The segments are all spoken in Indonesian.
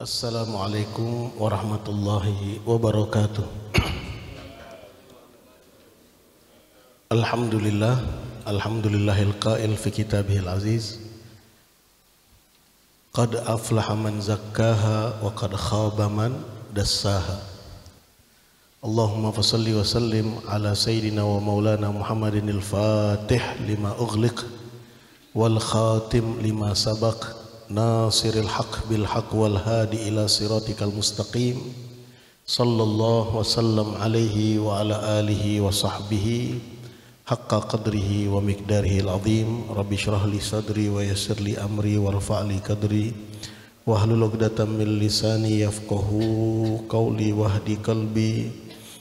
Assalamualaikum warahmatullahi wabarakatuh. Alhamdulillahil qail fi kitabihil aziz. Qad aflaha man zakkaha wa qad khaba man dassaha. Allahumma fasalli wa sallim ala sayyidina wa maulana Muhammadinil fatih lima ughliq wal khatim lima sabaq. Nasiril haq bil haq wal hadi ila siratikal mustaqim. Sallallahu wasallam alaihi wa ala alihi wa sahbihi haqqa qadrihi wa miqdarihil azim. Rabbi shrah li sadri wa yassir li amri warfa' li qadri wahlul 'uqdatam min lisani yafqahu qawli wahdi qalbi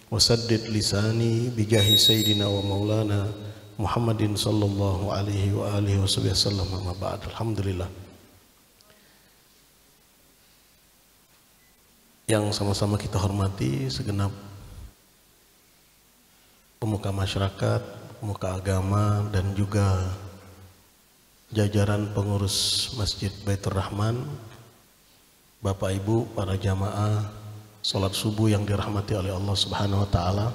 wasaddid lisani bijahi sayyidina wa maulana Muhammadin sallallahu alaihi wa alihi wasallam. Amma ba'd. Alhamdulillah, yang sama-sama kita hormati segenap pemuka masyarakat, pemuka agama, dan juga jajaran pengurus Masjid Baitur Rahman, Bapak Ibu, para jamaah salat subuh yang dirahmati oleh Allah Subhanahu wa taala.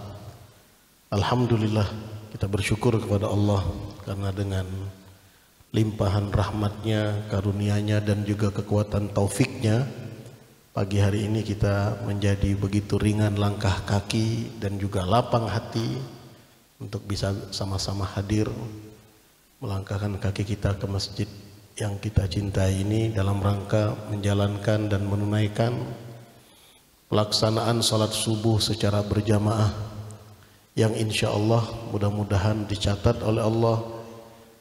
Alhamdulillah, kita bersyukur kepada Allah karena dengan limpahan rahmatnya, karunia-Nya, dan juga kekuatan taufiknya, pagi hari ini kita menjadi begitu ringan langkah kaki dan juga lapang hati untuk bisa sama-sama hadir melangkahkan kaki kita ke masjid yang kita cintai ini dalam rangka menjalankan dan menunaikan pelaksanaan salat subuh secara berjamaah yang insya Allah mudah-mudahan dicatat oleh Allah,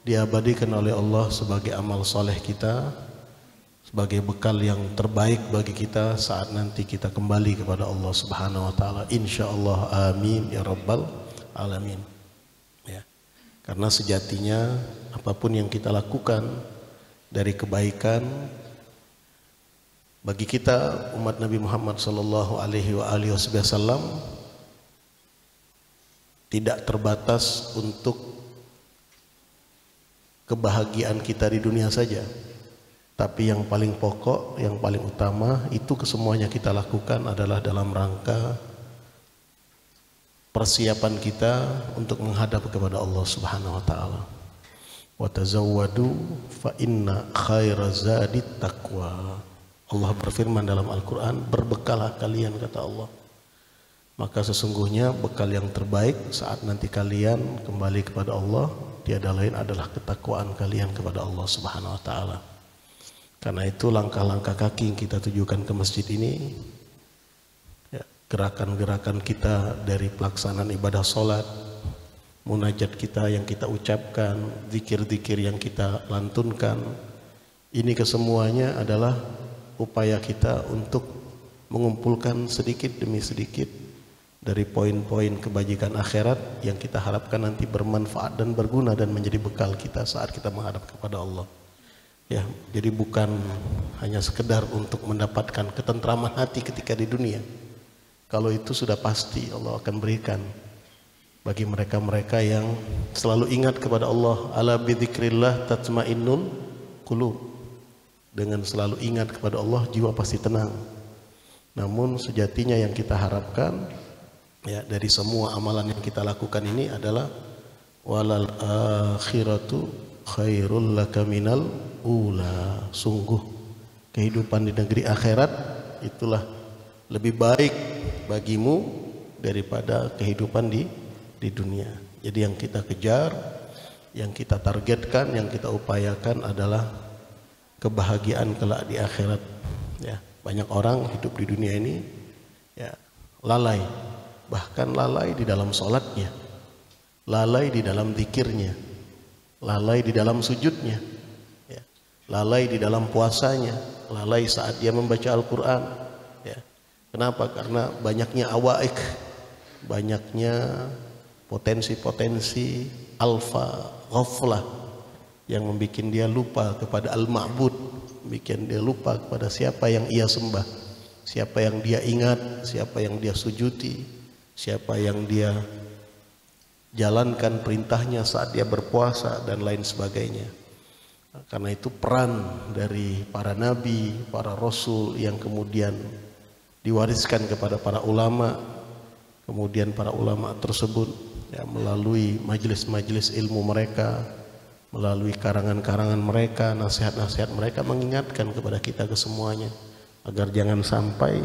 diabadikan oleh Allah sebagai amal soleh kita, sebagai bekal yang terbaik bagi kita saat nanti kita kembali kepada Allah Subhanahu wa taala. Insyaallah, amin ya rabbal alamin. Ya. Karena sejatinya apapun yang kita lakukan dari kebaikan bagi kita umat Nabi Muhammad sallallahu alaihi wasallam tidak terbatas untuk kebahagiaan kita di dunia saja. Tapi yang paling pokok, yang paling utama itu kesemuanya kita lakukan adalah dalam rangka persiapan kita untuk menghadap kepada Allah Subhanahu wa taala. Wa tazawwadu fa inna khairaz zadit taqwa. Allah berfirman dalam Al-Qur'an, berbekalah kalian, kata Allah. Maka sesungguhnya bekal yang terbaik saat nanti kalian kembali kepada Allah tiada lain adalah ketakwaan kalian kepada Allah Subhanahu wa taala. Karena itu langkah-langkah kaki yang kita tujukan ke masjid ini, ya, gerakan-gerakan kita dari pelaksanaan ibadah sholat, munajat kita yang kita ucapkan, zikir-zikir yang kita lantunkan, ini kesemuanya adalah upaya kita untuk mengumpulkan sedikit demi sedikit dari poin-poin kebajikan akhirat yang kita harapkan nanti bermanfaat dan berguna dan menjadi bekal kita saat kita menghadap kepada Allah. Ya, jadi bukan hanya sekedar untuk mendapatkan ketentraman hati ketika di dunia. Kalau itu sudah pasti Allah akan berikan bagi mereka-mereka yang selalu ingat kepada Allah. Ala bidzikrillah tatmainnul qulub. Dengan selalu ingat kepada Allah, jiwa pasti tenang. Namun sejatinya yang kita harapkan ya dari semua amalan yang kita lakukan ini adalah walal akhiratu khairul laka minal ula. Sungguh kehidupan di negeri akhirat itulah lebih baik bagimu daripada kehidupan di dunia. Jadi yang kita kejar, yang kita targetkan, yang kita upayakan adalah kebahagiaan kelak di akhirat. Ya, banyak orang hidup di dunia ini ya lalai, bahkan lalai di dalam sholatnya, lalai di dalam zikirnya, lalai di dalam sujudnya, ya, lalai di dalam puasanya, lalai saat dia membaca Al-Quran. Ya. Kenapa? Karena banyaknya awaik, banyaknya potensi-potensi alfa ghaflah yang membuat dia lupa kepada Al-Ma'bud, membuat dia lupa kepada siapa yang ia sembah, siapa yang dia ingat, siapa yang dia sujudi, siapa yang dia jalankan perintahnya saat dia berpuasa dan lain sebagainya. Karena itu peran dari para nabi, para rasul yang kemudian diwariskan kepada para ulama, kemudian para ulama tersebut ya, melalui majelis-majelis ilmu mereka, melalui karangan-karangan mereka, nasihat-nasihat mereka mengingatkan kepada kita kesemuanya agar jangan sampai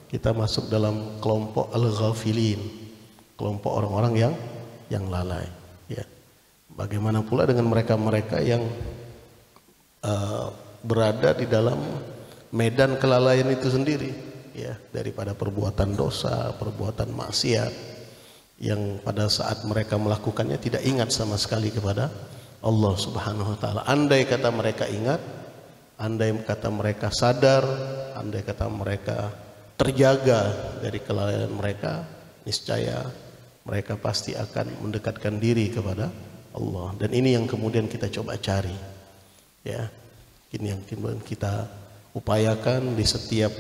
kita masuk dalam kelompok al-ghafilin, kelompok orang-orang yang lalai ya. Bagaimana pula dengan mereka-mereka yang berada di dalam medan kelalaian itu sendiri ya, daripada perbuatan dosa, perbuatan maksiat yang pada saat mereka melakukannya tidak ingat sama sekali kepada Allah Subhanahu wa taala. Andai kata mereka ingat, andai kata mereka sadar, andai kata mereka terjaga dari kelalaian mereka, niscaya mereka pasti akan mendekatkan diri kepada Allah. Dan ini yang kemudian kita coba cari ya, ini yang kita upayakan di setiap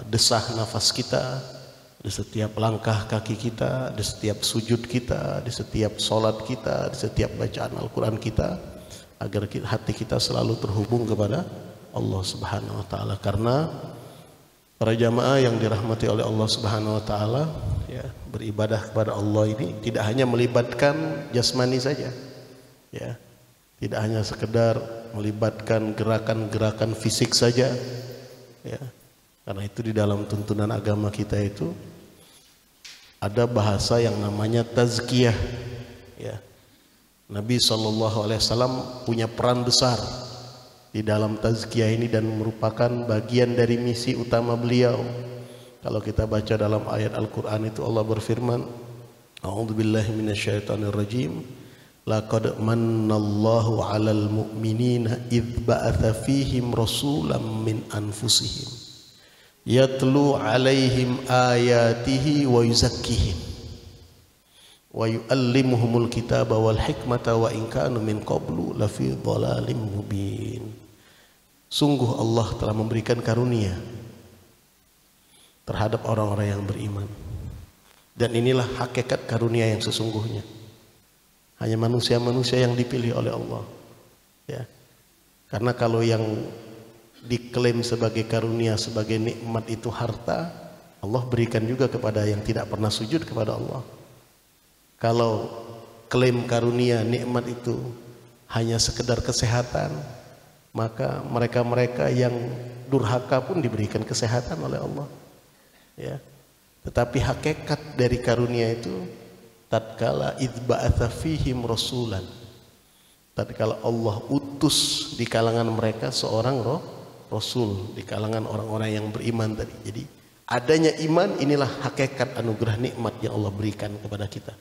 desah nafas kita, di setiap langkah kaki kita, di setiap sujud kita, di setiap solat kita, di setiap bacaan Al-Quran kita, agar hati kita selalu terhubung kepada Allah Subhanahu wa taala. Karena para jamaah yang dirahmati oleh Allah Subhanahu wa taala ya, beribadah kepada Allah ini tidak hanya melibatkan jasmani saja ya, tidak hanya sekedar melibatkan gerakan-gerakan fisik saja ya. Karena itu di dalam tuntunan agama kita itu ada bahasa yang namanya tazkiyah ya. Nabi SAW punya peran besar di dalam tazkiyah ini dan merupakan bagian dari misi utama beliau. Kalau kita baca dalam ayat Al-Quran itu Allah berfirman, A'udzubillahi minasyaitonirrajim, laqad mannallahu 'alal mu'minina idz ba'atsa fihim rasulan min anfusihim yatlu 'alaihim ayatihi wa yuzakkihim wa yu'allimuhumul kitaba wal hikmata wa in kanu min qablu lafi dhalalim mubin. Sungguh Allah telah memberikan karunia terhadap orang-orang yang beriman, dan inilah hakikat karunia yang sesungguhnya. Hanya manusia-manusia yang dipilih oleh Allah ya. Karena kalau yang diklaim sebagai karunia, sebagai nikmat itu harta, Allah berikan juga kepada yang tidak pernah sujud kepada Allah. Kalau klaim karunia nikmat itu hanya sekedar kesehatan, maka mereka-mereka yang durhaka pun diberikan kesehatan oleh Allah ya. Tetapi hakikat dari karunia itu tatkala idba'atsa fihim rasulan, tatkala Allah utus di kalangan mereka seorang rasul, di kalangan orang-orang yang beriman tadi. Jadi adanya iman inilah hakikat anugerah nikmat yang Allah berikan kepada kita.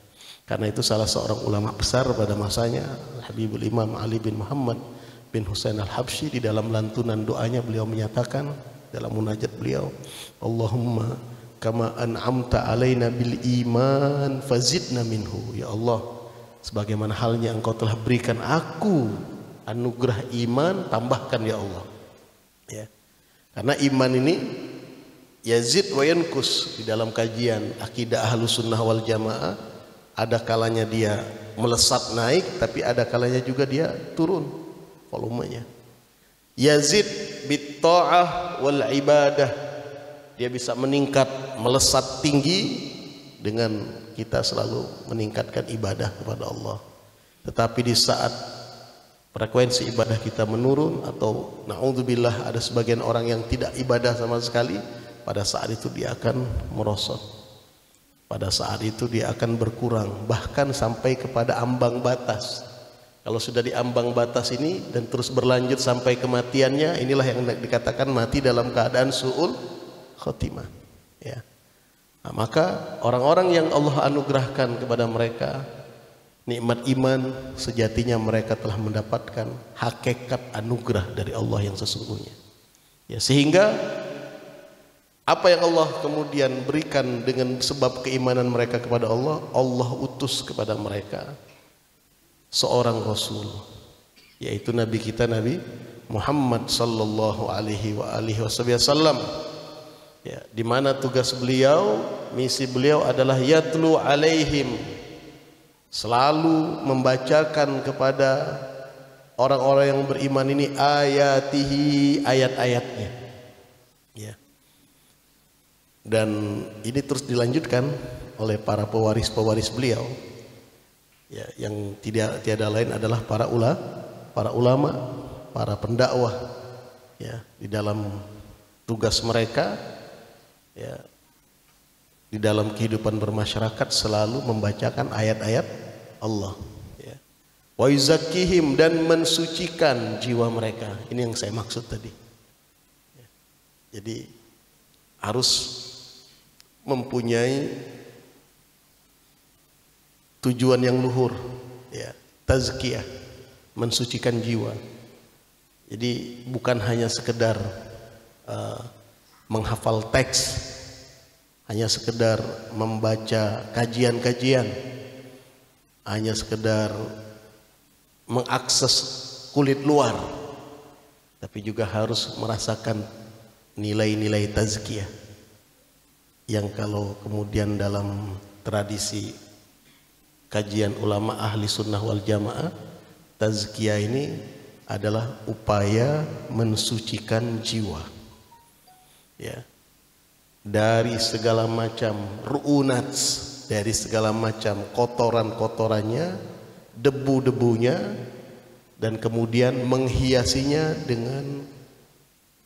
Karena itu salah seorang ulama besar pada masanya, Habibul Imam Ali bin Muhammad bin Husain al-Habsyi, di dalam lantunan doanya beliau menyatakan dalam munajat beliau, Allahumma kama an'amta alaina bil iman fazidna minhu. Ya Allah, sebagaimana halnya engkau telah berikan aku anugerah iman, tambahkan ya Allah ya. Karena iman ini yazid wa yankus. Di dalam kajian akidah Ahlus Sunnah wal Jamaah, ada kalanya dia melesat naik, tapi ada kalanya juga dia turun volumenya. Yazid bit ta'ah wal ibadah, dia bisa meningkat, melesat tinggi dengan kita selalu meningkatkan ibadah kepada Allah. Tetapi di saat frekuensi ibadah kita menurun, atau na'udzubillah ada sebagian orang yang tidak ibadah sama sekali, pada saat itu dia akan merosot. Pada saat itu dia akan berkurang, bahkan sampai kepada ambang batas. Kalau sudah di ambang batas ini dan terus berlanjut sampai kematiannya, inilah yang dikatakan mati dalam keadaan su'ul khotimah ya. Nah, maka orang-orang yang Allah anugerahkan kepada mereka nikmat iman, sejatinya mereka telah mendapatkan hakikat anugerah dari Allah yang sesungguhnya ya. Sehingga apa yang Allah kemudian berikan dengan sebab keimanan mereka kepada Allah, Allah utus kepada mereka seorang Rasul, yaitu Nabi kita Nabi Muhammad sallallahu alaihi wasallam ya, di mana tugas beliau, misi beliau adalah yatlu alaihim, selalu membacakan kepada orang-orang yang beriman ini ayatihi, ayat-ayatnya. Ya. Dan ini terus dilanjutkan oleh para pewaris-pewaris beliau. Ya, yang tiada lain adalah para ulama, para pendakwah. Ya, di dalam tugas mereka, ya, di dalam kehidupan bermasyarakat selalu membacakan ayat-ayat Allah. Ya. Wa yuzakkihim, dan mensucikan jiwa mereka. Ini yang saya maksud tadi. Ya. Jadi harus mempunyai tujuan yang luhur, ya, tazkiyah, mensucikan jiwa. Jadi bukan hanya sekedar menghafal teks, hanya sekedar membaca kajian-kajian, hanya sekedar mengakses kulit luar, tapi juga harus merasakan nilai-nilai tazkiyah yang kalau kemudian dalam tradisi kajian ulama ahli sunnah wal jamaah, tazkiyah ini adalah upaya mensucikan jiwa, ya, dari segala macam ru'unat, dari segala macam kotoran-kotorannya, debu-debunya, dan kemudian menghiasinya dengan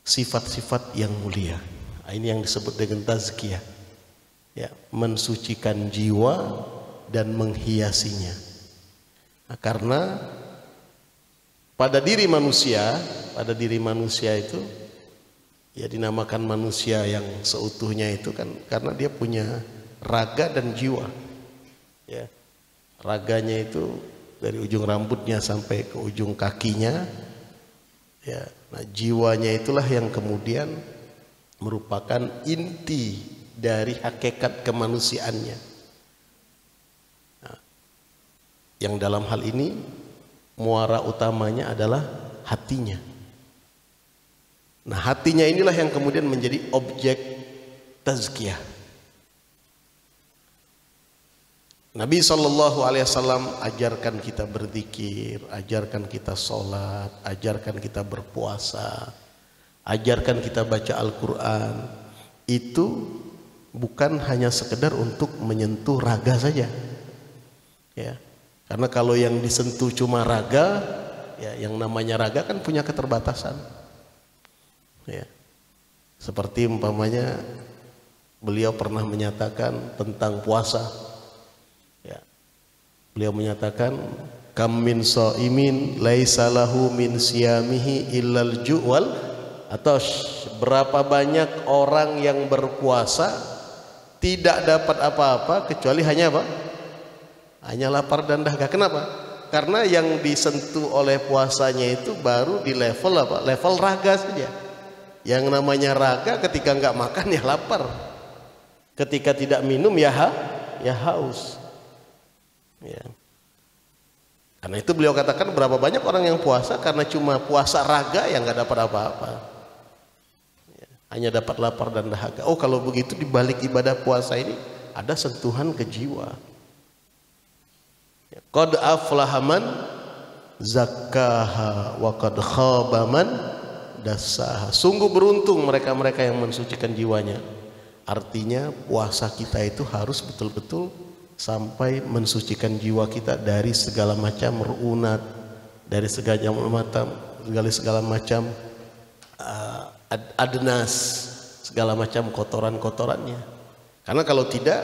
sifat-sifat yang mulia. Ini yang disebut dengan tazkiyah, ya, mensucikan jiwa dan menghiasinya. Nah, karena pada diri manusia itu, ya, dinamakan manusia yang seutuhnya itu kan karena dia punya raga dan jiwa. Ya, raganya itu dari ujung rambutnya sampai ke ujung kakinya. Ya, nah, jiwanya itulah yang kemudian merupakan inti dari hakikat kemanusiaannya. Nah, yang dalam hal ini muara utamanya adalah hatinya. Nah, hatinya inilah yang kemudian menjadi objek tazkiyah. Nabi SAW ajarkan kita berzikir, ajarkan kita sholat, ajarkan kita berpuasa, ajarkan kita baca Al-Quran. Itu bukan hanya sekedar untuk menyentuh raga saja, ya. Karena kalau yang disentuh cuma raga, ya, yang namanya raga kan punya keterbatasan, ya. Seperti umpamanya beliau pernah menyatakan tentang puasa, ya. Beliau menyatakan kam min shaimin laisa lahu min siyamihi illal ju'wal, atau berapa banyak orang yang berpuasa tidak dapat apa-apa kecuali hanya apa? Hanya lapar dan dahaga. Kenapa? Karena yang disentuh oleh puasanya itu baru di level apa? Level raga saja. Yang namanya raga ketika nggak makan ya lapar, ketika tidak minum ya haus. Ya. Karena itu beliau katakan berapa banyak orang yang puasa karena cuma puasa raga yang nggak dapat apa-apa, ya, hanya dapat lapar dan dahaga. Oh, kalau begitu di balik ibadah puasa ini ada sentuhan ke jiwa. Qad aflaha man zakkaha wa qad khaba man dassaha. Sungguh beruntung mereka-mereka yang mensucikan jiwanya. Artinya puasa kita itu harus betul-betul sampai mensucikan jiwa kita dari segala macam ru'unat, dari segala macam adnas, segala macam kotoran-kotorannya. Karena kalau tidak,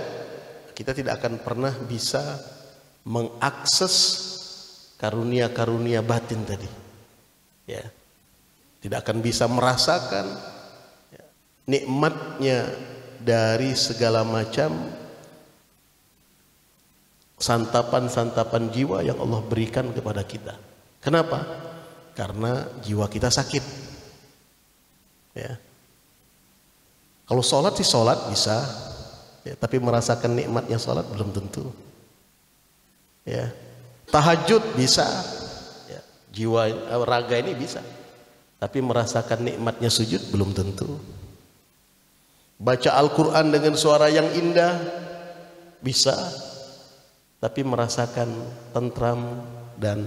kita tidak akan pernah bisa mengakses karunia-karunia batin tadi, ya. Tidak akan bisa merasakan, ya, nikmatnya dari segala macam santapan-santapan jiwa yang Allah berikan kepada kita. Kenapa? Karena jiwa kita sakit, ya. Kalau sholat sih sholat bisa, ya, tapi merasakan nikmatnya sholat belum tentu. Ya, tahajud bisa, ya, jiwa raga ini bisa, tapi merasakan nikmatnya sujud belum tentu. Baca Al-Quran dengan suara yang indah bisa, tapi merasakan tentram dan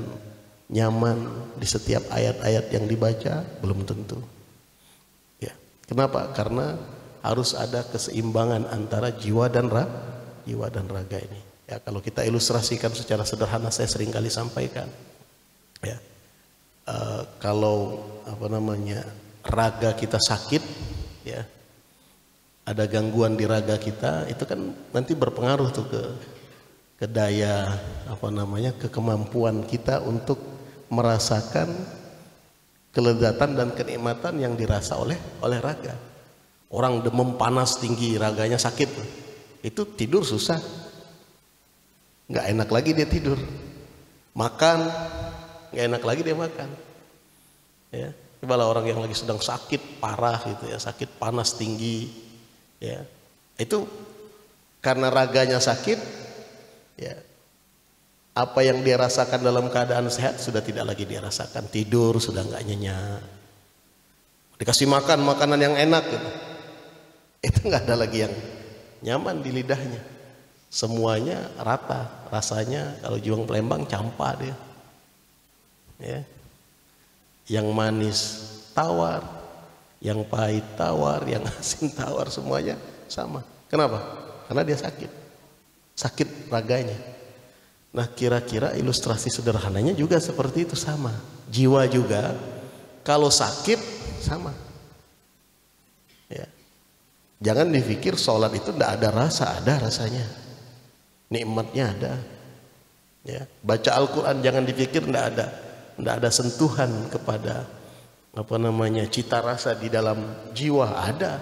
nyaman di setiap ayat-ayat yang dibaca? Belum tentu. Ya. Kenapa? Karena harus ada keseimbangan antara jiwa dan raga ini. Ya, kalau kita ilustrasikan secara sederhana, saya sering kali sampaikan. Ya, kalau raga kita sakit, ya, ada gangguan di raga kita, itu kan nanti berpengaruh tuh ke daya ke kemampuan kita untuk merasakan kelezatan dan kenikmatan yang dirasa oleh raga. Orang demam panas tinggi, raganya sakit, itu tidur susah, nggak enak lagi dia tidur. Makan nggak enak lagi dia makan. Ya, cobalah orang yang lagi sedang sakit parah gitu ya, sakit panas tinggi, ya, itu karena raganya sakit, ya, apa yang dia rasakan dalam keadaan sehat sudah tidak lagi dia rasakan. Tidur sudah nggak nyenyak, dikasih makan makanan yang enak gitu, itu nggak ada lagi yang nyaman di lidahnya. Semuanya rata rasanya. Kalau juang Palembang campak dia, ya, yang manis tawar, yang pahit tawar, yang asin tawar, semuanya sama. Kenapa? Karena dia sakit raganya. Nah, kira-kira ilustrasi sederhananya juga seperti itu, sama. Jiwa juga kalau sakit sama. Ya. Jangan dipikir sholat itu tidak ada rasa, ada rasanya. Nikmatnya ada. Ya. Baca Al-Quran jangan dipikir tidak ada sentuhan kepada cita rasa di dalam jiwa, ada.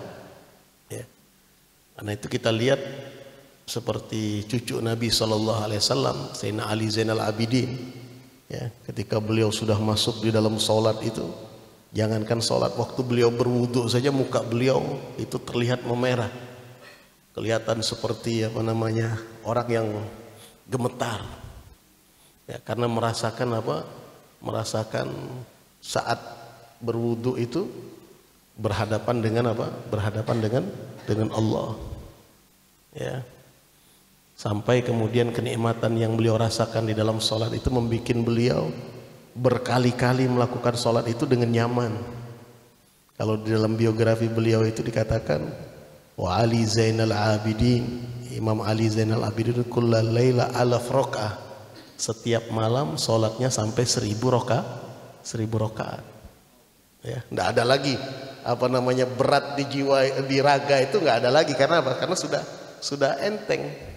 Ya. Karena itu kita lihat seperti cucu Nabi SAW, Sayyidina Ali Zainal Abidin, ya, ketika beliau sudah masuk di dalam sholat itu, jangankan sholat, waktu beliau berwudu saja muka beliau itu terlihat memerah, kelihatan seperti orang yang gemetar, ya, karena merasakan saat berwudu itu berhadapan dengan Allah, ya. Sampai kemudian kenikmatan yang beliau rasakan di dalam sholat itu membuat beliau berkali-kali melakukan sholat itu dengan nyaman. Kalau di dalam biografi beliau itu dikatakan, wa Ali Zainal Abidin, Imam Ali Zainal Abidin kulla laila alaf rakaah, setiap malam sholatnya sampai 1000 rakaat. Ya, tidak ada lagi berat di jiwa, di raga itu nggak ada lagi. Karena apa? Karena sudah enteng.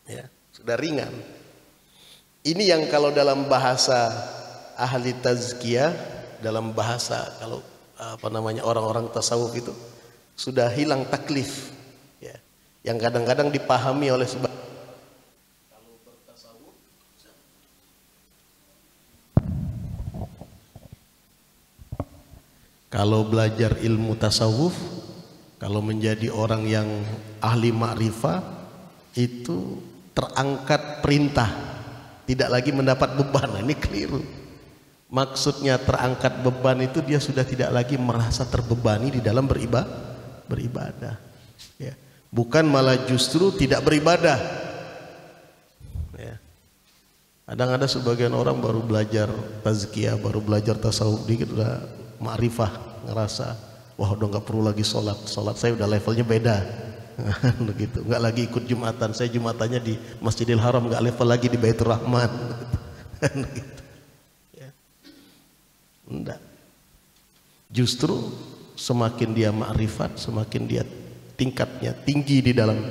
Ya, sudah ringan. Ini yang kalau dalam bahasa ahli tazkiyah, dalam bahasa kalau orang-orang tasawuf itu sudah hilang taklif, ya, yang kadang-kadang dipahami oleh kalau bertasawuf, kalau belajar ilmu tasawuf, kalau menjadi orang yang ahli ma'rifah, itu terangkat perintah, tidak lagi mendapat beban. Nah, ini keliru. Maksudnya terangkat beban itu dia sudah tidak lagi merasa terbebani di dalam beribadah. Ya. Bukan malah justru tidak beribadah. Ya. Kadang ada sebagian orang baru belajar tazkiyah, baru belajar tasawuf dikit udah ma'rifah, ngerasa wah udah nggak perlu lagi sholat saya udah levelnya beda. Begitu, nggak lagi ikut Jumatan, saya Jumatannya di Masjidil Haram, nggak level lagi di Baitur Rahman. Gitu. Ya. Enggak. Justru semakin dia ma'rifat, semakin dia tingkatnya tinggi di dalam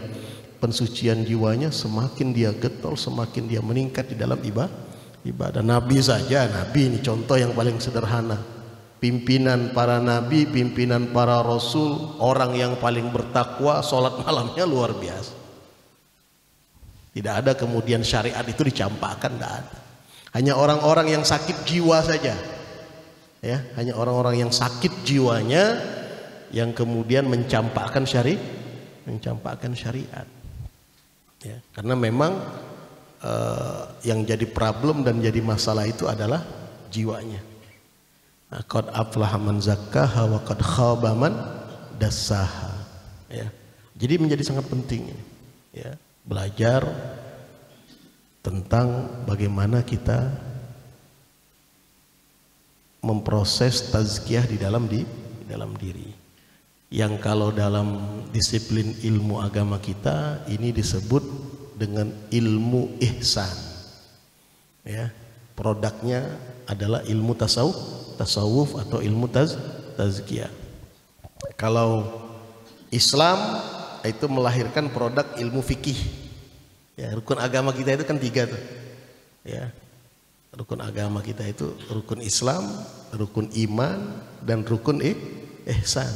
pensucian jiwanya, semakin dia getol, semakin dia meningkat di dalam ibadah. Nabi saja, Nabi ini contoh yang paling sederhana. Pimpinan para nabi, pimpinan para rasul, orang yang paling bertakwa, sholat malamnya luar biasa. Tidak ada kemudian syariat itu dicampakkan, tidak ada. Hanya orang-orang yang sakit jiwa saja, ya, hanya orang-orang yang sakit jiwanya yang kemudian mencampakkan syariat. Ya, karena memang yang jadi problem dan jadi masalah itu adalah jiwanya. Qad aflaha man zakkaha wa qad khaba man dassaha. Ya. Jadi menjadi sangat penting, ya, belajar tentang bagaimana kita memproses tazkiyah di dalam diri. Yang kalau dalam disiplin ilmu agama kita ini disebut dengan ilmu ihsan. Ya, produknya adalah ilmu tasawuf atau ilmu tazkiyah. Kalau Islam itu melahirkan produk ilmu fikih. Ya, rukun agama kita itu kan 3 tuh. Ya. Rukun agama kita itu rukun Islam, rukun iman, dan rukun ihsan.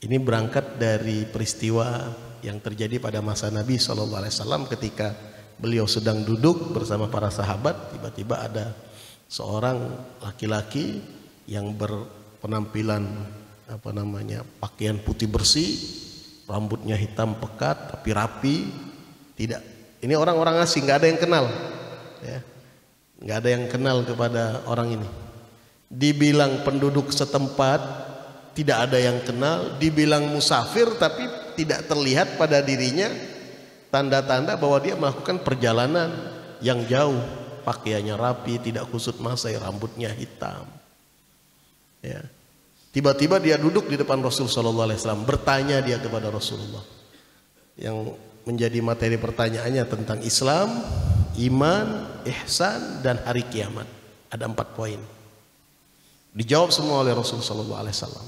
Ini berangkat dari peristiwa yang terjadi pada masa Nabi SAW ketika beliau sedang duduk bersama para sahabat. Tiba-tiba ada seorang laki-laki yang berpenampilan pakaian putih bersih, rambutnya hitam pekat tapi rapi. Tidak, ini orang-orang asing, nggak ada yang kenal, ya, nggak ada yang kenal kepada orang ini. Dibilang penduduk setempat, tidak ada yang kenal. Dibilang musafir, tapi tidak terlihat pada dirinya tanda-tanda bahwa dia melakukan perjalanan yang jauh. Pakaiannya rapi, tidak kusut masai, rambutnya hitam. Ya. Tiba-tiba dia duduk di depan Rasulullah SAW, bertanya dia kepada Rasulullah. Yang menjadi materi pertanyaannya tentang Islam, iman, ihsan, dan hari kiamat. Ada 4 poin. Dijawab semua oleh Rasulullah SAW.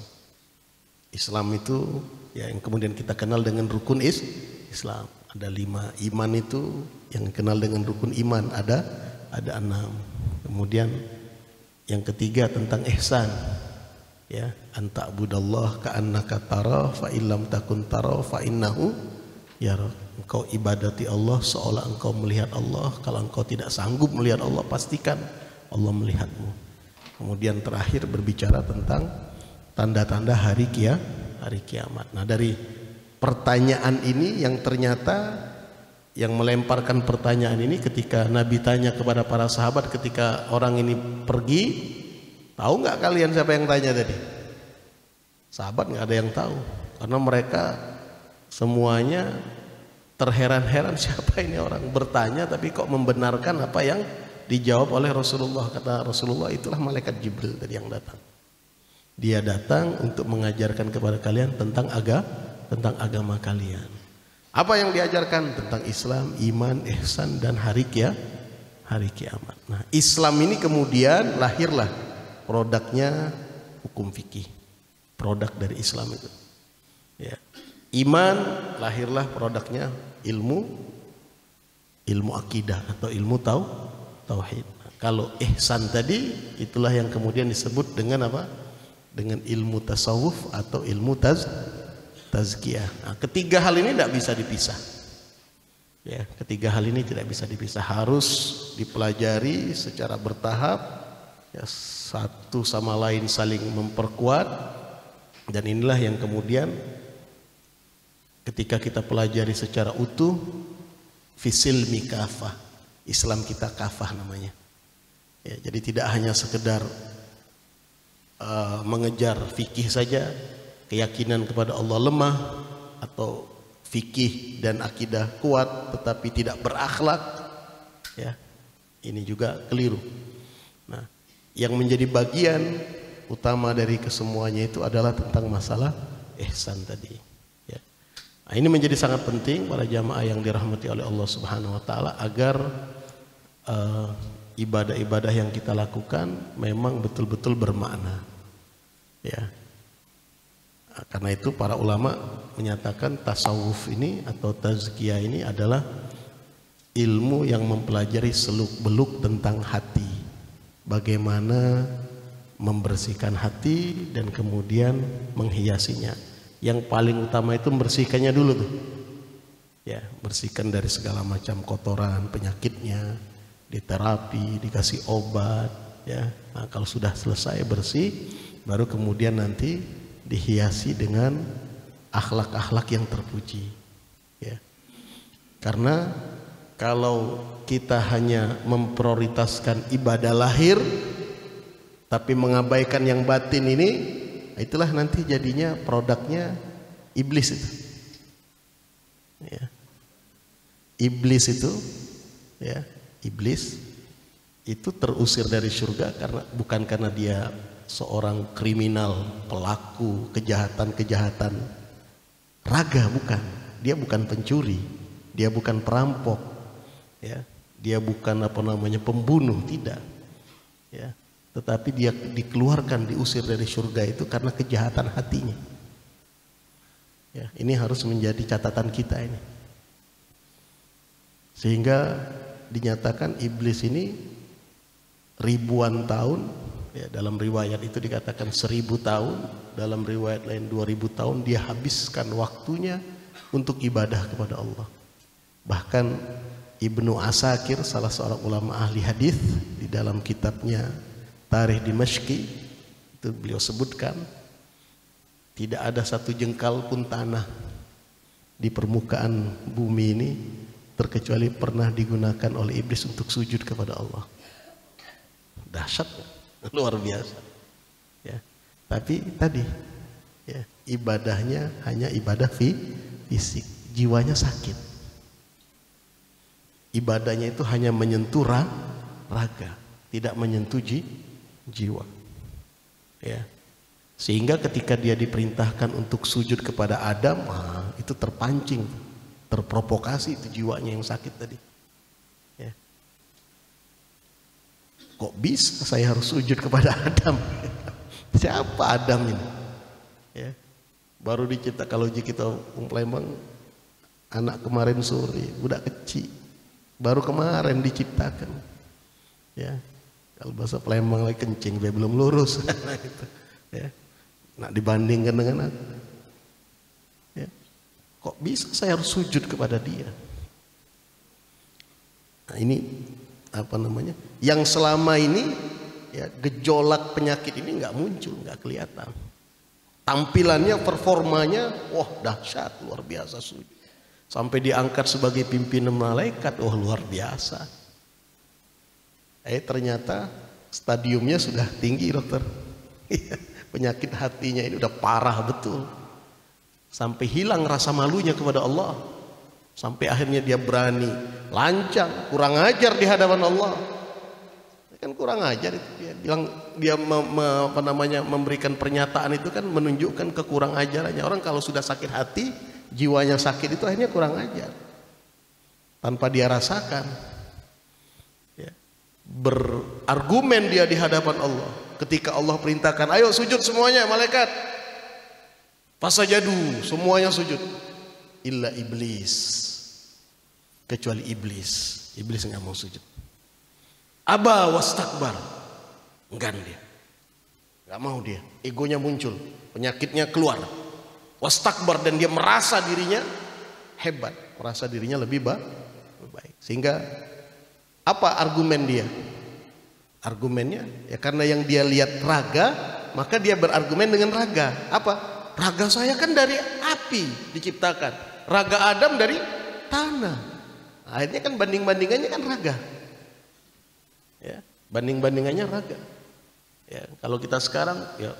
Islam itu ya yang kemudian kita kenal dengan rukun Islam. Ada 5. Iman itu yang kenal dengan rukun iman ada 6. Kemudian yang ketiga tentang ihsan. Ya, anta'budallah ka'annaka tara fa illam takun tara fa innahu yara. Engkau ibadati Allah seolah engkau melihat Allah. Kalau engkau tidak sanggup melihat Allah, pastikan Allah melihatmu. Kemudian terakhir berbicara tentang tanda-tanda hari kiamat. Nah, dari pertanyaan ini yang ternyata yang melemparkan pertanyaan ini ketika Nabi tanya kepada para sahabat ketika orang ini pergi, tahu nggak kalian siapa yang tanya tadi? Sahabat nggak ada yang tahu karena mereka semuanya terheran-heran siapa ini orang bertanya tapi kok membenarkan apa yang dijawab oleh Rasulullah. Kata Rasulullah, itulah malaikat Jibril tadi yang datang. Dia datang untuk mengajarkan kepada kalian tentang agama kalian. Apa yang diajarkan? Tentang Islam, iman, ihsan, dan hari kiamat. Nah, Islam ini kemudian lahirlah produknya hukum fikih. Produk dari Islam itu. Ya. Iman lahirlah produknya ilmu akidah atau ilmu tauhid. Nah, kalau ihsan tadi itulah yang kemudian disebut dengan apa? Dengan ilmu tasawuf atau ilmu tazkiyah. Nah, ketiga hal ini tidak bisa dipisah. Ya, ketiga hal ini tidak bisa dipisah, harus dipelajari secara bertahap. Ya, satu sama lain saling memperkuat, dan inilah yang kemudian ketika kita pelajari secara utuh, fisil mikafah, Islam kita kafah namanya. Ya, jadi tidak hanya sekedar mengejar fikih saja, keyakinan kepada Allah lemah, atau fikih dan akidah kuat tetapi tidak berakhlak, ya, ini juga keliru. Nah, yang menjadi bagian utama dari kesemuanya itu adalah tentang masalah ihsan tadi. Ya. Nah, ini menjadi sangat penting para jamaah yang dirahmati oleh Allah Subhanahu Wa Taala agar ibadah-ibadah yang kita lakukan memang betul-betul bermakna. Ya. Nah, karena itu para ulama menyatakan tasawuf ini atau tazkiyah ini adalah ilmu yang mempelajari seluk-beluk tentang hati. Bagaimana membersihkan hati dan kemudian menghiasinya. Yang paling utama itu membersihkannya dulu tuh. Ya, bersihkan dari segala macam kotoran, penyakitnya, diterapi, dikasih obat, ya. Nah, kalau sudah selesai bersih, baru kemudian nanti dihiasi dengan akhlak-akhlak yang terpuji, ya. Karena kalau kita hanya memprioritaskan ibadah lahir tapi mengabaikan yang batin ini, itulah nanti jadinya produknya iblis itu. Ya. Iblis itu, ya, iblis itu terusir dari surga bukan karena dia seorang kriminal, pelaku kejahatan-kejahatan raga, bukan. Dia bukan pencuri, dia bukan perampok, ya. Dia bukan pembunuh, tidak. Ya. Tetapi dia dikeluarkan, diusir dari surga itu karena kejahatan hatinya. Ya, ini harus menjadi catatan kita ini. Sehingga dinyatakan iblis ini ribuan tahun, ya, dalam riwayat itu dikatakan 1000 tahun, dalam riwayat lain 2000 tahun dia habiskan waktunya untuk ibadah kepada Allah. Bahkan Ibnu Asakir, salah seorang ulama ahli hadis, di dalam kitabnya Tarikh Dimashqi itu beliau sebutkan tidak ada satu jengkal pun tanah di permukaan bumi ini terkecuali pernah digunakan oleh iblis untuk sujud kepada Allah. Dahsyat, luar biasa. Ya. Tapi tadi, ya, ibadahnya hanya ibadah fisik, jiwanya sakit. Ibadahnya itu hanya menyentuh raga, tidak menyentuh jiwa. Ya. Sehingga ketika dia diperintahkan untuk sujud kepada Adam, itu terpancing, terprovokasi itu jiwanya yang sakit tadi. Ya. Kok bisa saya harus sujud kepada Adam? Siapa Adam ini? Ya. Baru dicipta, kalau kita Palembang, anak kemarin sore, budak kecil, baru kemarin diciptakan. Ya. Kalau bahasa Palembang lagi kencing, dia belum lurus. Gitu. Ya. Nak dibandingkan dengan aku. Ya. Kok bisa saya harus sujud kepada dia? Nah, ini yang selama ini, ya, gejolak penyakit ini nggak muncul, nggak kelihatan. Tampilannya, performanya, wah dahsyat, luar biasa sujud. Sampai diangkat sebagai pimpinan malaikat, wah luar biasa. Ternyata stadiumnya sudah tinggi, dokter. Penyakit hatinya ini udah parah betul. Sampai hilang rasa malunya kepada Allah. Sampai akhirnya dia berani lancang, kurang ajar di hadapan Allah. Kan kurang ajar itu, dia bilang, dia memberikan pernyataan itu kan menunjukkan kekurang ajarannya. Orang kalau sudah sakit hati, jiwanya sakit, itu akhirnya kurang ajar. Tanpa dia rasakan. Ya. Berargumen dia di hadapan Allah. Ketika Allah perintahkan, ayo sujud semuanya malaikat. Fasajadu, semuanya sujud. Illa iblis. Kecuali iblis. Iblis nggak mau sujud. Aba wastakbar, enggan dia, nggak mau dia, egonya muncul, penyakitnya keluar, wastakbar, dan dia merasa dirinya hebat, merasa dirinya lebih baik. Sehingga apa argumen dia? Argumennya ya karena yang dia lihat raga, maka dia berargumen dengan raga. Apa? Raga saya kan dari api diciptakan, raga Adam dari tanah. Akhirnya kan banding-bandingannya kan raga. Ya, banding-bandingannya raga. Ya, kalau kita sekarang, ya,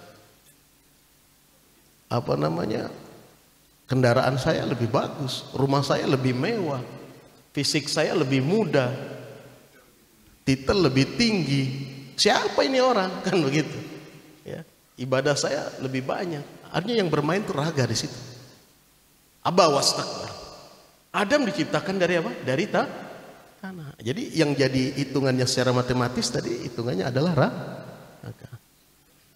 kendaraan saya lebih bagus, rumah saya lebih mewah, fisik saya lebih muda, titel lebih tinggi. Siapa ini orang? Kan begitu. Ya, ibadah saya lebih banyak. Artinya yang bermain tuh raga di situ. Aba wastakbar. Adam diciptakan dari apa? Dari tanah. Jadi yang jadi hitungannya secara matematis tadi, hitungannya adalah raga.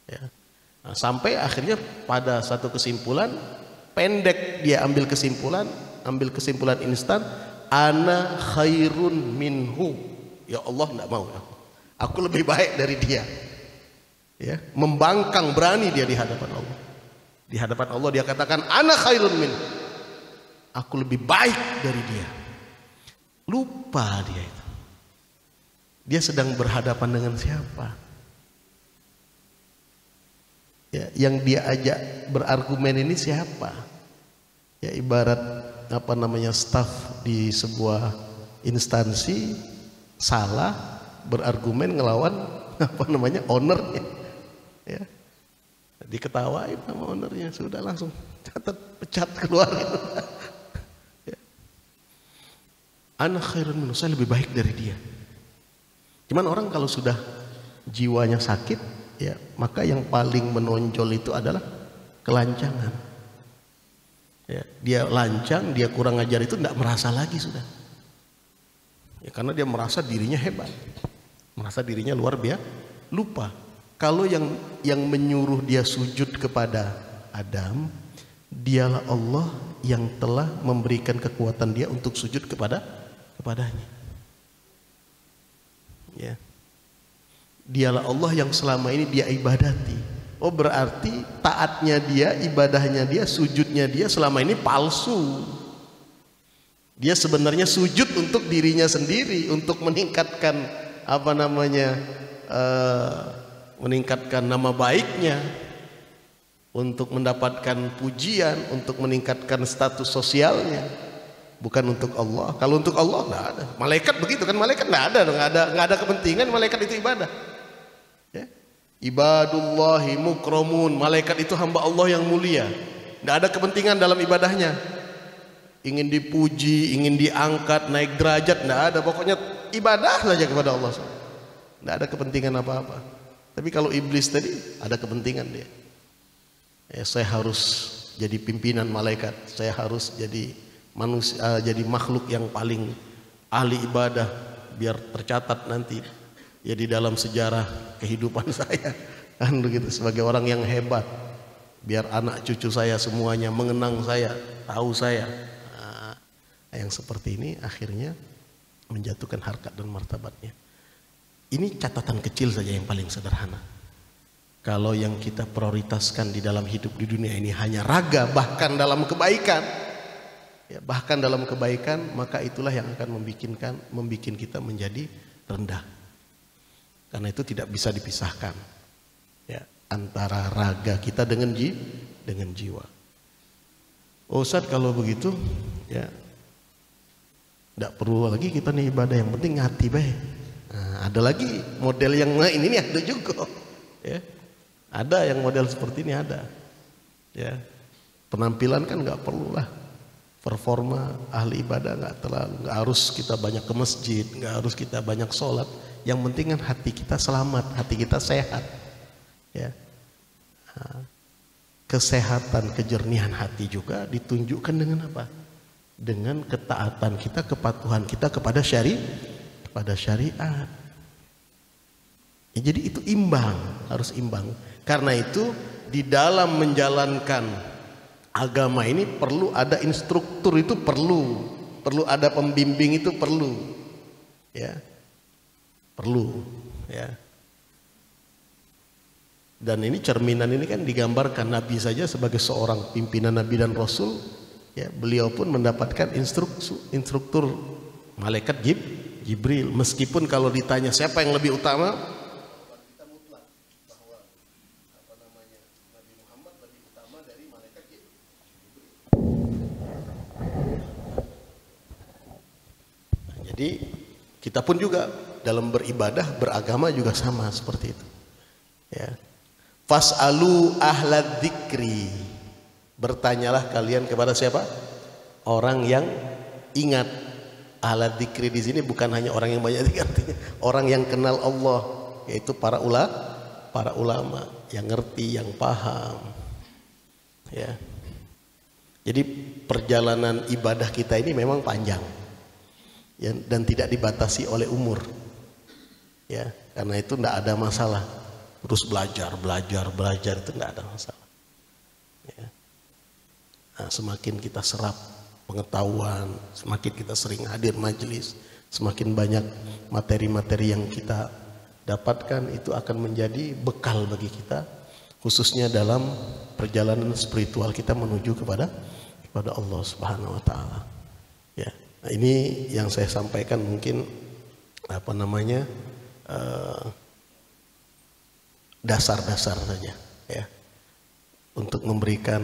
Ya. Nah, sampai akhirnya pada satu kesimpulan pendek, dia ambil kesimpulan instan, ana khairun minhu. Ya Allah, enggak mau aku lebih baik dari dia. Ya, membangkang, berani dia di hadapan Allah. Di hadapan Allah dia katakan ana khairun minhu. Aku lebih baik dari dia. Lupa dia itu. Dia sedang berhadapan dengan siapa? Ya, yang dia ajak berargumen ini siapa? Ya, ibarat staf di sebuah instansi salah berargumen ngelawan ownernya. Ya. Diketawain sama ownernya, sudah langsung catat, pecat, keluar. Ana khairun minhu, saya lebih baik dari dia. Cuman orang kalau sudah jiwanya sakit, ya maka yang paling menonjol itu adalah kelancangan. Ya, dia lancang, dia kurang ajar itu tidak merasa lagi sudah. Ya, karena dia merasa dirinya hebat, merasa dirinya luar biasa, lupa. Kalau yang menyuruh dia sujud kepada Adam, dialah Allah yang telah memberikan kekuatan dia untuk sujud kepadanya. Ya. Dialah Allah yang selama ini dia ibadati. Oh, berarti taatnya dia, ibadahnya dia, sujudnya dia selama ini palsu. Dia sebenarnya sujud untuk dirinya sendiri, untuk meningkatkan meningkatkan nama baiknya, untuk mendapatkan pujian, untuk meningkatkan status sosialnya, bukan untuk Allah. Kalau untuk Allah nggak ada. Malaikat begitu kan, malaikat nggak ada kepentingan malaikat itu ibadah. Ya. Ibadullahi mukramun, malaikat itu hamba Allah yang mulia, nggak ada kepentingan dalam ibadahnya. Ingin dipuji, ingin diangkat, naik derajat, nggak ada. Pokoknya ibadah saja kepada Allah. Nggak ada kepentingan apa-apa. Tapi kalau iblis tadi ada kepentingan dia. Ya, saya harus jadi pimpinan malaikat, saya harus jadi manusia, jadi makhluk yang paling ahli ibadah, biar tercatat nanti ya di dalam sejarah kehidupan saya, kan begitu, sebagai orang yang hebat, biar anak cucu saya semuanya mengenang saya, tahu saya. Nah, yang seperti ini akhirnya menjatuhkan harkat dan martabatnya. Ini catatan kecil saja yang paling sederhana. Kalau yang kita prioritaskan di dalam hidup di dunia ini hanya raga, bahkan dalam kebaikan, ya, bahkan dalam kebaikan, maka itulah yang akan membuat kita menjadi rendah. Karena itu tidak bisa dipisahkan, ya, antara raga kita dengan jiwa. Oh, Ustaz, kalau begitu, ya, tidak perlu lagi kita nih ibadah, yang penting hati baik. Nah, ada lagi model yang ini nih, ada juga, ya, ada yang model seperti ini ada, ya. Penampilan kan nggak perlu lah, performa ahli ibadah nggak harus kita banyak ke masjid, nggak harus kita banyak sholat. Yang penting kan hati kita selamat, hati kita sehat, ya. Nah, kesehatan, kejernihan hati juga ditunjukkan dengan apa? Dengan ketaatan kita, kepatuhan kita kepada syariat. Ya, jadi itu imbang, harus imbang. Karena itu di dalam menjalankan agama ini perlu ada instruktur, itu perlu ada pembimbing, itu perlu, ya, perlu, ya. Dan ini cerminan ini kan digambarkan Nabi saja sebagai seorang pimpinan Nabi dan Rasul, ya, beliau pun mendapatkan instruktur malaikat Jibril. Meskipun kalau ditanya siapa yang lebih utama, kita mutlak bahwa Nabi Muhammad lebih utama dari malaikat Jibril. Nah, jadi kita pun juga dalam beribadah, beragama juga sama seperti itu, ya. Fas'alu ahlad dzikri, bertanyalah kalian kepada siapa? Orang yang ingat. Ahlad dzikri di sini bukan hanya orang yang banyak zikir, orang yang kenal Allah, yaitu para ulama yang ngerti, yang paham, ya. Jadi perjalanan ibadah kita ini memang panjang, ya, dan tidak dibatasi oleh umur, ya. Karena itu tidak ada masalah. Terus belajar itu tidak ada masalah, ya. Nah, semakin kita serap pengetahuan, semakin kita sering hadir majelis, semakin banyak materi-materi yang kita dapatkan, itu akan menjadi bekal bagi kita, khususnya dalam perjalanan spiritual kita menuju kepada Allah Subhanahu wa taala, ya. Nah, ini yang saya sampaikan, mungkin dasar-dasar saja, ya, untuk memberikan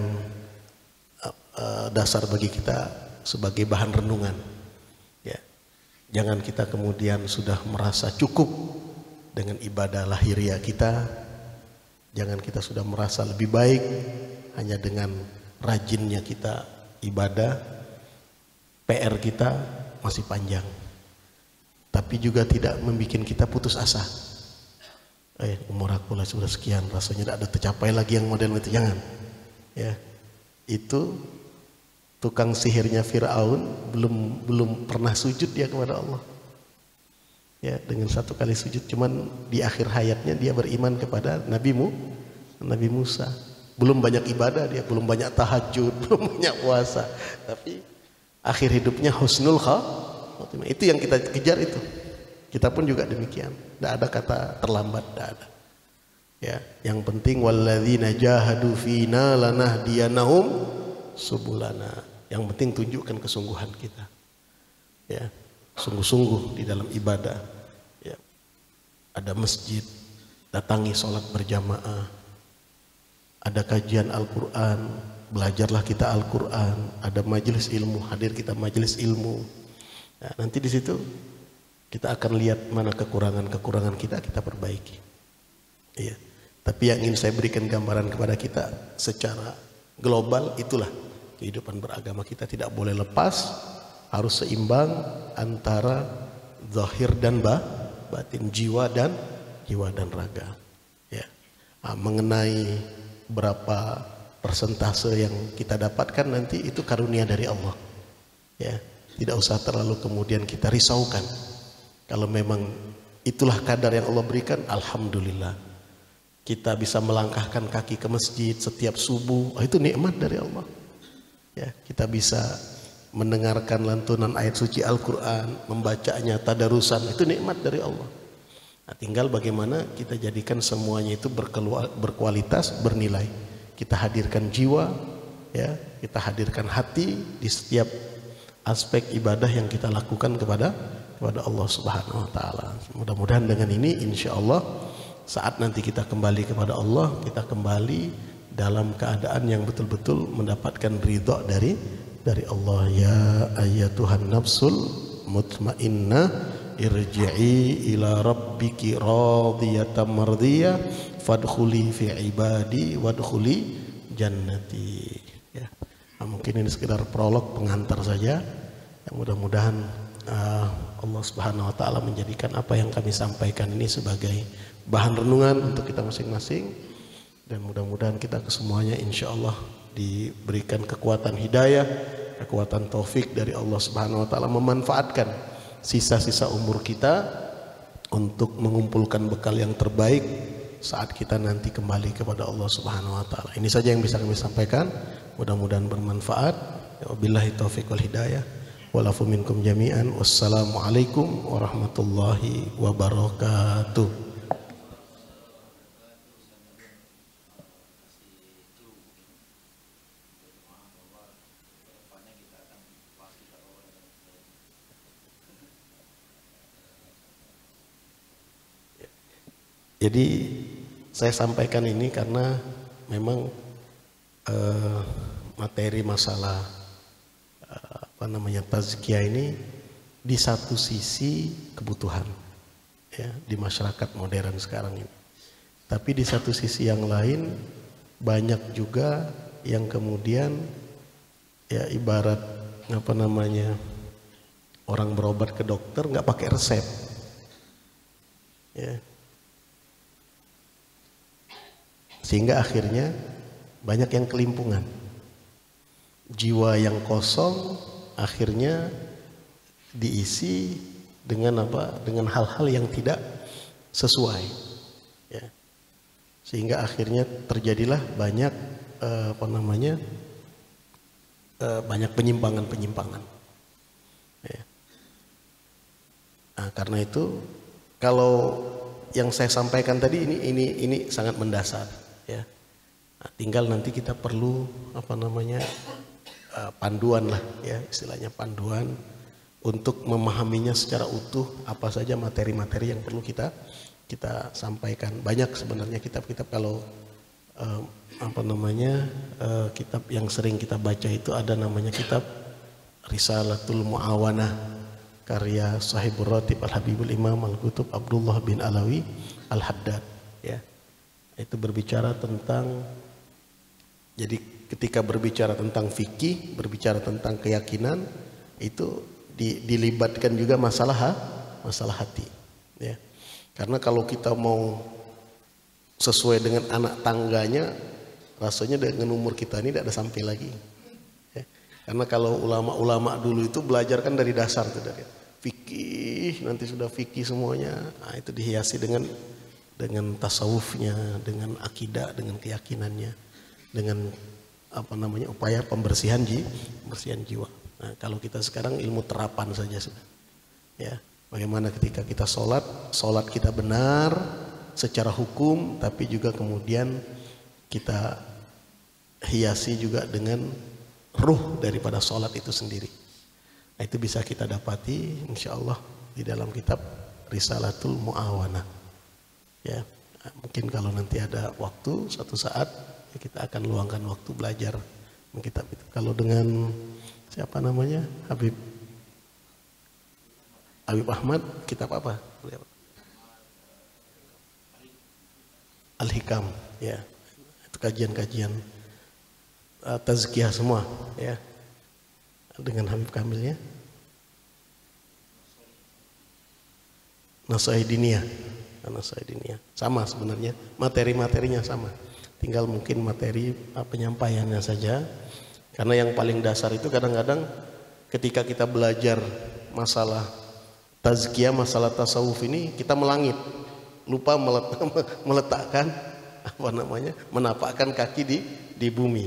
dasar bagi kita sebagai bahan renungan, ya. Jangan kita kemudian sudah merasa cukup dengan ibadah lahiriah kita, jangan kita sudah merasa lebih baik hanya dengan rajinnya kita ibadah. PR kita masih panjang, tapi juga tidak membuat kita putus asa. Umur aku lah sudah sekian, rasanya tidak ada tercapai lagi yang model itu, jangan. Ya, itu tukang sihirnya Firaun belum pernah sujud dia kepada Allah. Ya, dengan satu kali sujud, cuman di akhir hayatnya dia beriman kepada Nabi Musa. Belum banyak ibadah dia, belum banyak tahajud, belum banyak puasa, tapi akhir hidupnya husnul khatimah. Itu yang kita kejar itu. Kita pun juga demikian. Tidak ada kata terlambat, tidak ada. Ya, yang penting walladzina jahadu fina lanahdiyanahum subulana. Yang penting tunjukkan kesungguhan kita. Ya, sungguh-sungguh di dalam ibadah. Ya. Ada masjid, datangi sholat berjamaah. Ada kajian Al-Quran, belajarlah kita Al-Quran. Ada majelis ilmu, hadir kita majelis ilmu. Nah, nanti di situ kita akan lihat mana kekurangan kita perbaiki. Iya. Tapi yang ingin saya berikan gambaran kepada kita secara global itulah kehidupan beragama kita tidak boleh lepas, harus seimbang antara zahir dan batin, jiwa dan raga. Ya. Nah, mengenai berapa persentase yang kita dapatkan nanti itu karunia dari Allah. Ya, tidak usah terlalu kemudian kita risaukan. Kalau memang itulah kadar yang Allah berikan, alhamdulillah. Kita bisa melangkahkan kaki ke masjid setiap subuh, itu nikmat dari Allah. Ya, kita bisa mendengarkan lantunan ayat suci Al-Quran, membacanya tadarusan, itu nikmat dari Allah. Nah, tinggal bagaimana kita jadikan semuanya itu berkualitas, bernilai. Kita hadirkan jiwa, ya, kita hadirkan hati di setiap aspek ibadah yang kita lakukan kepada Allah Subhanahu wa taala. Mudah-mudahan dengan ini insya Allah saat nanti kita kembali kepada Allah, kita kembali dalam keadaan yang betul-betul mendapatkan ridha dari Allah. Ya ayyatuhan nafsul mutmainnah irji'i ila rabbiki radiyatan mardiyah fadkhuli fi ibadi wadkhuli jannati. Ya. Nah, mungkin ini sekedar prolog pengantar saja. Ya, mudah-mudahan Allah Subhanahu wa taala menjadikan apa yang kami sampaikan ini sebagai bahan renungan untuk kita masing-masing, dan mudah-mudahan kita kesemuanya insya Allah diberikan kekuatan hidayah, kekuatan taufik dari Allah Subhanahu wa taala memanfaatkan sisa-sisa umur kita untuk mengumpulkan bekal yang terbaik saat kita nanti kembali kepada Allah Subhanahu wa taala. Ini saja yang bisa kami sampaikan, mudah-mudahan bermanfaat. Wabillahi taufiq wal hidayah. Walafu minkum jami'an. Wassalamualaikum warahmatullahi wabarakatuh. Jadi saya sampaikan ini karena memang materi masalah tazkiyah ini di satu sisi kebutuhan ya di masyarakat modern sekarang ini, tapi di satu sisi yang lain banyak juga yang kemudian ya ibarat orang berobat ke dokter nggak pakai resep ya, sehingga akhirnya banyak yang kelimpungan, jiwa yang kosong akhirnya diisi dengan dengan hal-hal yang tidak sesuai ya. Sehingga akhirnya terjadilah banyak banyak penyimpangan ya. Nah, karena itu kalau yang saya sampaikan tadi ini sangat mendasar ya. Nah, tinggal nanti kita perlu panduan lah ya, istilahnya panduan untuk memahaminya secara utuh apa saja materi-materi yang perlu kita sampaikan. Banyak sebenarnya kitab-kitab, kalau kitab yang sering kita baca itu ada namanya kitab Risalatul Mu'awanah karya Sahibur Ratib Al-Habibul Imam Al-Qutub Abdullah bin Alawi Al-Haddad ya. Itu berbicara tentang, jadi ketika berbicara tentang fikih, berbicara tentang keyakinan, itu dilibatkan juga masalah hati. Ya. Karena kalau kita mau sesuai dengan anak tangganya, rasanya dengan umur kita ini tidak ada sampai lagi. Ya. Karena kalau ulama-ulama dulu itu belajar kan dari dasar tuh, dari fikih, nanti sudah fikih semuanya. Nah, itu dihiasi dengan tasawufnya, dengan akidah, dengan keyakinannya, dengan upaya pembersihan jiwa. Nah, kalau kita sekarang ilmu terapan saja sudah. Ya, bagaimana ketika kita sholat kita benar secara hukum, tapi juga kemudian kita hiasi juga dengan ruh daripada sholat itu sendiri. Nah, itu bisa kita dapati insyaallah di dalam kitab Risalatul Mu'awanah. Ya, mungkin kalau nanti ada waktu suatu saat ya kita akan luangkan waktu belajar kitab itu. Kalau dengan siapa namanya, Habib Ahmad, kitab apa? Al-Hikam, ya. Itu kajian-kajian tazkiyah semua, ya. Dengan Habib Kamil, ya. Nasaidiniyah. Sama sebenarnya, materi-materinya sama. Tinggal mungkin materi penyampaiannya saja. Karena yang paling dasar itu kadang-kadang ketika kita belajar masalah tazkiyah, masalah tasawuf ini kita melangit, lupa meletakkan menapakkan kaki di bumi.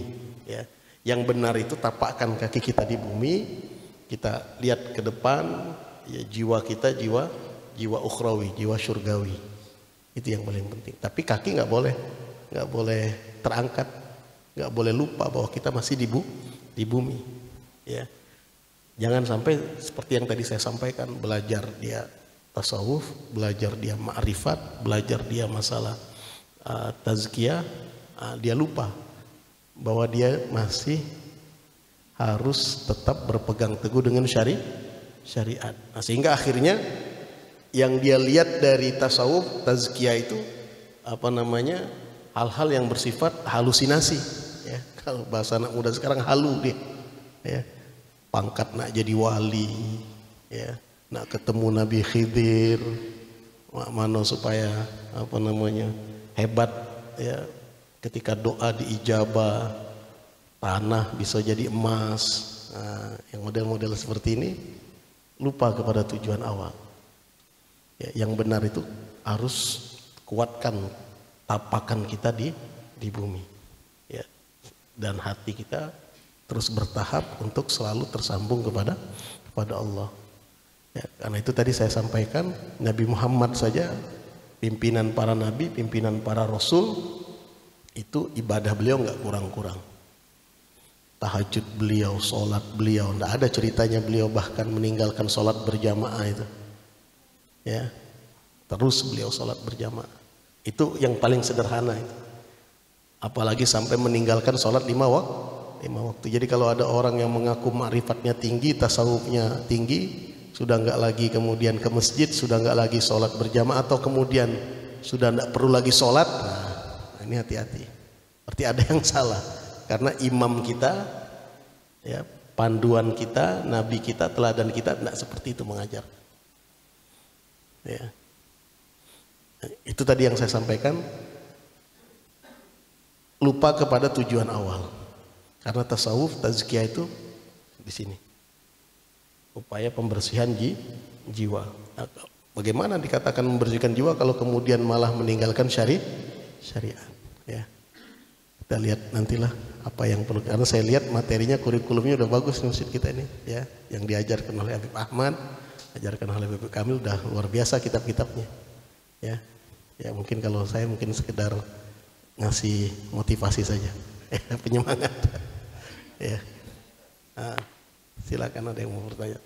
Ya. Yang benar itu tapakkan kaki kita di bumi, kita lihat ke depan, ya, jiwa kita jiwa ukhrawi, jiwa surgawi. Itu yang paling penting. Tapi kaki nggak boleh terangkat, nggak boleh lupa bahwa kita masih di bumi. Ya. Jangan sampai seperti yang tadi saya sampaikan, belajar dia tasawuf, belajar dia ma'rifat, belajar dia masalah tazkiyah, dia lupa bahwa dia masih harus tetap berpegang teguh dengan syariat. Nah, sehingga akhirnya yang dia lihat dari tasawuf, tazkiyah itu hal-hal yang bersifat halusinasi, ya. Kalau bahasa anak muda sekarang halu dia, ya. Pangkat nak jadi wali, ya, nak ketemu Nabi Khidir, mana supaya hebat, ya, ketika doa diijabah, tanah bisa jadi emas. Nah, yang model-model seperti ini lupa kepada tujuan awal. Ya, yang benar itu harus kuatkan tapakan kita di bumi, ya, dan hati kita terus bertahap untuk selalu tersambung kepada Allah. Ya, karena itu tadi saya sampaikan, Nabi Muhammad saja, pimpinan para nabi, pimpinan para rasul, itu ibadah beliau nggak kurang-kurang. Tahajud beliau, sholat beliau, nggak ada ceritanya beliau bahkan meninggalkan sholat berjamaah itu. Ya, terus beliau sholat berjamaah. Itu yang paling sederhana itu. Apalagi sampai meninggalkan sholat 5 waktu. Jadi kalau ada orang yang mengaku ma'rifatnya tinggi, tasawufnya tinggi, sudah nggak lagi kemudian ke masjid, sudah nggak lagi sholat berjamaah, atau kemudian sudah nggak perlu lagi sholat, nah ini hati-hati. Berarti ada yang salah. Karena imam kita, ya, panduan kita, nabi kita, teladan kita tidak seperti itu mengajar. Ya. Itu tadi yang saya sampaikan. Lupa kepada tujuan awal. Karena tasawuf, tazkiyah itu di sini. Upaya pembersihan jiwa. Nah, bagaimana dikatakan membersihkan jiwa kalau kemudian malah meninggalkan syariat? Ya. Kita lihat nantilah apa yang perlu. Karena saya lihat materinya, kurikulumnya udah bagus di masjid kita ini, ya. Yang diajarkan oleh Habib Ahmad, diajarkan oleh Habib Kamil, udah luar biasa kitab-kitabnya. Ya. Ya, mungkin kalau saya mungkin sekedar ngasih motivasi saja, penyemangat. Ya. Nah, silakan ada yang mau bertanya.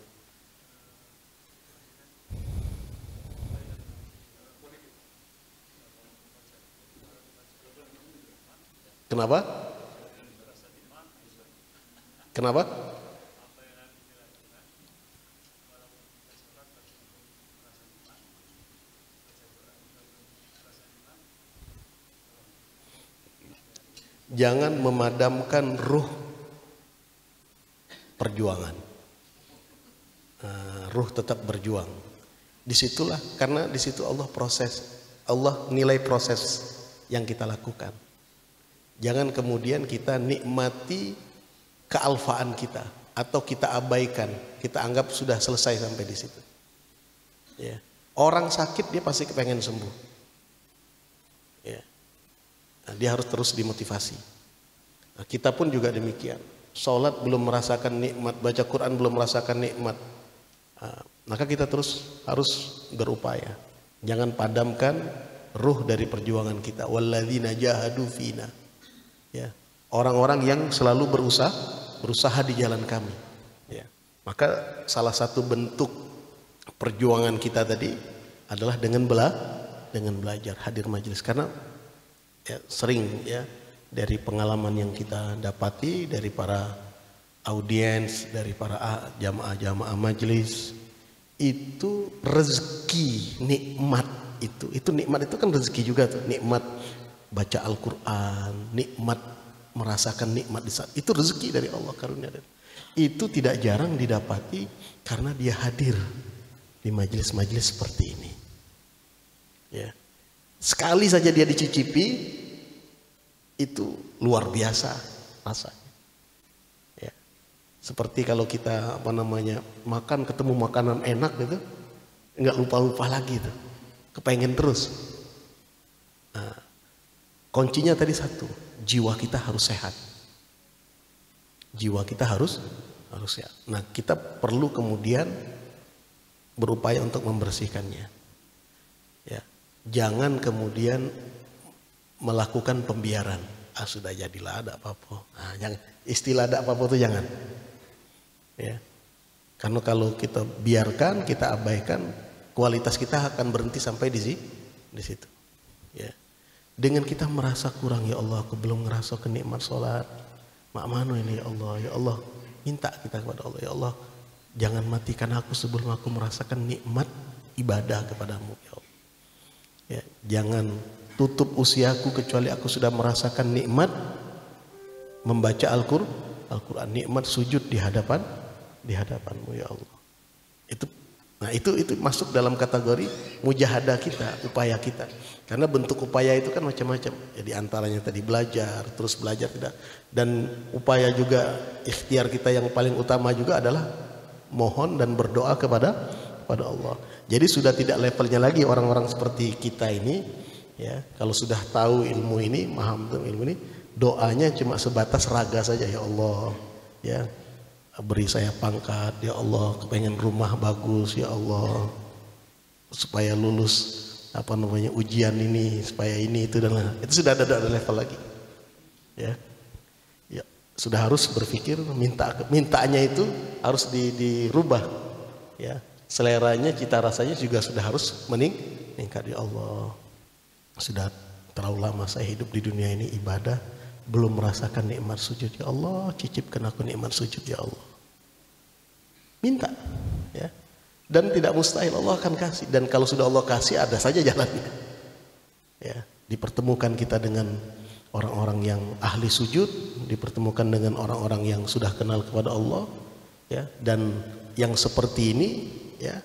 Kenapa? Kenapa? Jangan memadamkan ruh perjuangan. Ruh tetap berjuang. Disitulah, karena disitu Allah nilai proses yang kita lakukan. Jangan kemudian kita nikmati kealfaan kita atau kita abaikan, kita anggap sudah selesai sampai di situ. Ya. Orang sakit dia pasti kepengen sembuh. Ya. Nah, dia harus terus dimotivasi. Nah, kita pun juga demikian. Sholat belum merasakan nikmat, baca Quran belum merasakan nikmat. Maka kita terus harus berupaya. Jangan padamkan ruh dari perjuangan kita. Walladzina jahadu fina. Ya. Orang-orang yang selalu berusaha di jalan kami. Ya. Maka salah satu bentuk perjuangan kita tadi adalah dengan belajar, hadir majelis. Karena ya, sering ya dari pengalaman yang kita dapati dari para audiens, dari para jamaah-jamaah majelis, itu rezeki nikmat itu nikmat itu kan rezeki juga tuh, nikmat baca Al-Quran, nikmat merasakan nikmat di saat itu, rezeki dari Allah, karunia dari itu tidak jarang didapati karena dia hadir di majelis-majelis seperti ini. Ya, sekali saja dia dicicipi itu luar biasa rasanya. Seperti kalau kita makan ketemu makanan enak gitu, nggak lupa-lupa lagi tuh, kepengen terus. Nah, kuncinya tadi satu, jiwa kita harus sehat. Jiwa kita harus sehat. Nah, kita perlu kemudian berupaya untuk membersihkannya. Ya, jangan kemudian melakukan pembiaran. Sudah jadilah ada apa-apa. Nah, jangan, istilah ada apa-apa itu jangan. Ya, karena kalau kita biarkan, kita abaikan, kualitas kita akan berhenti sampai di situ. Ya, dengan kita merasa kurang, ya Allah, aku belum ngerasa kenikmat sholat, mak mano ini ya Allah, minta kita kepada Allah, ya Allah, jangan matikan aku sebelum aku merasakan nikmat ibadah kepadamu, ya Allah. Ya, jangan tutup usiaku kecuali aku sudah merasakan nikmat membaca Al-Quran, nikmat sujud di hadapanmu ya Allah. Itu masuk dalam kategori mujahadah kita, upaya kita. Karena bentuk upaya itu kan macam-macam. Jadi antaranya tadi belajar, terus belajar tidak. Dan upaya juga ikhtiar kita yang paling utama juga adalah mohon dan berdoa kepada Allah. Jadi sudah tidak levelnya lagi orang-orang seperti kita ini, ya. Kalau sudah tahu ilmu ini, paham ilmu ini, doanya cuma sebatas raga saja, ya Allah, ya. Beri saya pangkat, ya Allah, kepengen rumah bagus, ya Allah, supaya lulus ujian ini, supaya ini itu dan lain. Itu sudah ada level lagi, ya. Ya, sudah harus berpikir mintanya itu harus dirubah, ya. Seleranya, cita rasanya juga sudah harus meningkat, ya Allah. Sudah terlalu lama saya hidup di dunia ini ibadah, belum merasakan nikmat sujud, ya Allah, cicipkan aku nikmat sujud, ya Allah. Minta, ya. Dan tidak mustahil Allah akan kasih. Dan kalau sudah Allah kasih, ada saja jalannya. Ya, dipertemukan kita dengan orang-orang yang ahli sujud, dipertemukan dengan orang-orang yang sudah kenal kepada Allah, ya. Dan yang seperti ini, ya,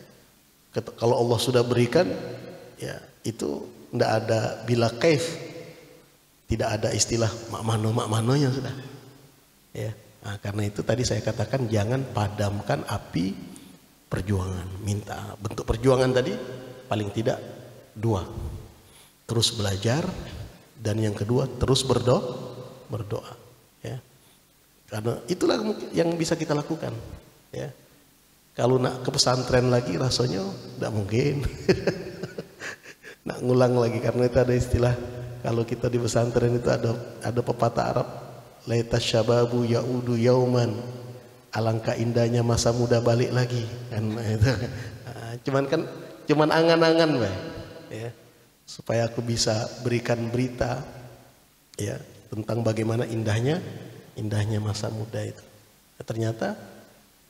kalau Allah sudah berikan, ya, itu tidak ada bila kaif, tidak ada istilah mak manonya sudah, ya. Nah, karena itu tadi saya katakan jangan padamkan api perjuangan. Minta bentuk perjuangan tadi paling tidak dua, terus belajar, dan yang kedua terus berdoa, ya. Karena itulah yang bisa kita lakukan, ya. Kalau nak ke pesantren lagi rasanya tidak mungkin. Nak ngulang lagi, karena itu ada istilah, kalau kita di pesantren itu ada pepatah Arab, laitas syababu yaudu yauman, alangkah indahnya masa muda balik lagi, kan itu. Cuman angan-angan, Bay, ya, supaya aku bisa berikan berita, ya, tentang bagaimana indahnya masa muda itu. Ya, ternyata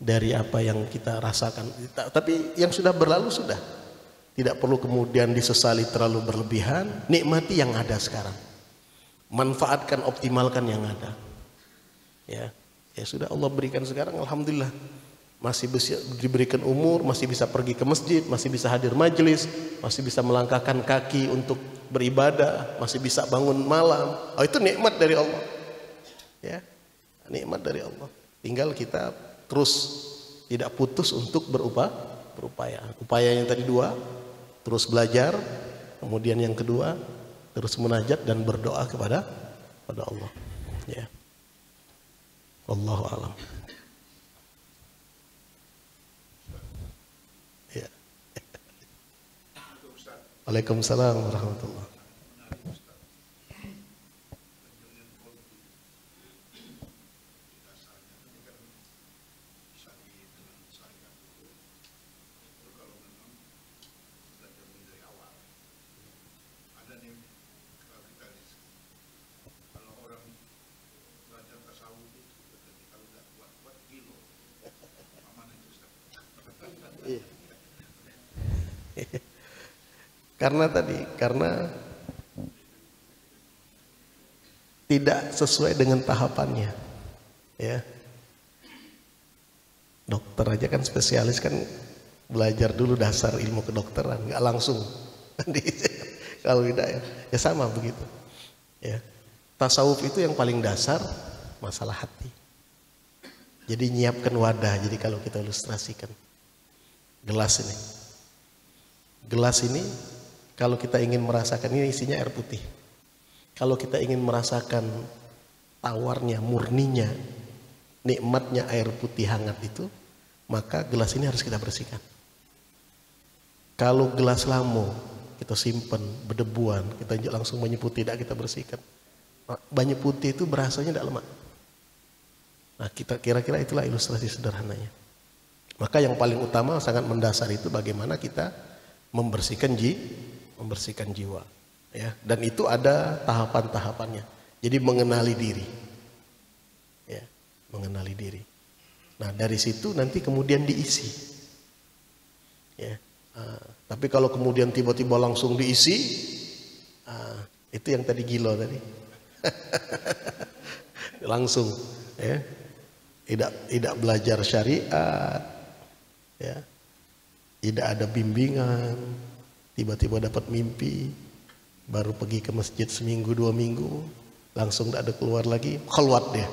dari apa yang kita rasakan, tapi yang sudah berlalu sudah. Tidak perlu kemudian disesali terlalu berlebihan. Nikmati yang ada sekarang. Manfaatkan, optimalkan yang ada. Ya sudah Allah berikan sekarang, alhamdulillah. masih bisa diberikan umur, masih bisa pergi ke masjid, masih bisa hadir majelis, masih bisa melangkahkan kaki untuk beribadah, masih bisa bangun malam. Oh, itu nikmat dari Allah. Ya, nikmat dari Allah. Tinggal kita terus tidak putus untuk berupaya. Upaya yang tadi dua, terus belajar, kemudian yang kedua, terus munajat dan berdoa kepada Allah. Ya. Wallahu a'lam. Ya. Waalaikumsalam warahmatullahi. Karena tidak sesuai dengan tahapannya, ya. Dokter aja kan spesialis kan belajar dulu dasar ilmu kedokteran, nggak langsung. Kalau tidak ya sama begitu. Ya, tasawuf itu yang paling dasar masalah hati. Jadi nyiapkan wadah. Jadi kalau kita ilustrasikan gelas ini kalau kita ingin merasakan, ini isinya air putih. Kalau kita ingin merasakan tawarnya, murninya, nikmatnya air putih hangat itu, maka gelas ini harus kita bersihkan. Kalau gelas lamo kita simpan berdebuan, kita langsung banyu putih, tidak kita bersihkan, banyu putih itu berasanya tidak lemak. Nah, kita kira-kira itulah ilustrasi sederhananya. Maka yang paling utama sangat mendasar itu bagaimana kita membersihkan jiwa, ya. Dan itu ada tahapan-tahapannya. Jadi mengenali diri, ya, mengenali diri. Nah, dari situ nanti kemudian diisi, ya. Tapi kalau kemudian tiba-tiba langsung diisi, itu yang tadi gilo tadi, langsung, ya, tidak belajar syariat, ya, tidak ada bimbingan, tiba-tiba dapat mimpi, baru pergi ke masjid seminggu 2 minggu, langsung tidak ada keluar lagi, khalwat dia.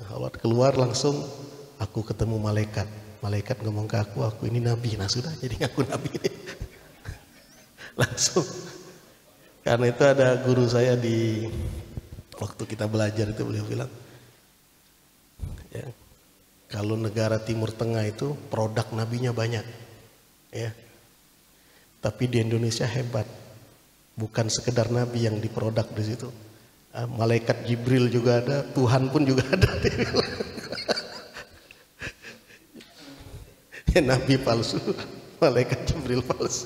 Khalwat keluar langsung, aku ketemu malaikat. Malaikat ngomong ke aku ini nabi. Nah sudah, jadi ngaku nabi. Langsung. Karena itu ada guru saya di waktu kita belajar itu, beliau bilang, ya, kalau negara Timur Tengah itu produk nabinya banyak, ya. Tapi di Indonesia hebat, bukan sekedar nabi yang diproduk di situ. Malaikat Jibril juga ada, Tuhan pun juga ada. Ya, nabi palsu, malaikat Jibril palsu.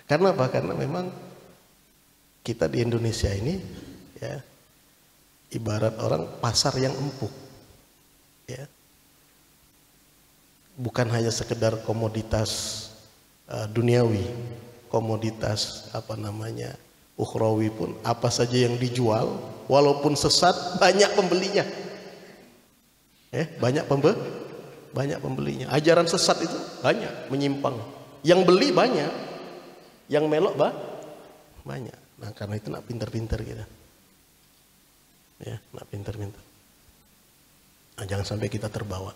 Karena apa? Karena memang kita di Indonesia ini, ya, ibarat orang pasar yang empuk, ya. Bukan hanya sekedar komoditas duniawi, komoditas ukhrawi pun, apa saja yang dijual walaupun sesat banyak pembelinya, banyak pembelinya. Ajaran sesat itu banyak, menyimpang, yang beli banyak, yang melok banyak. Nah, karena itu nak pintar-pintar kita, ya, nak pintar-pintar. Nah, jangan sampai kita terbawa.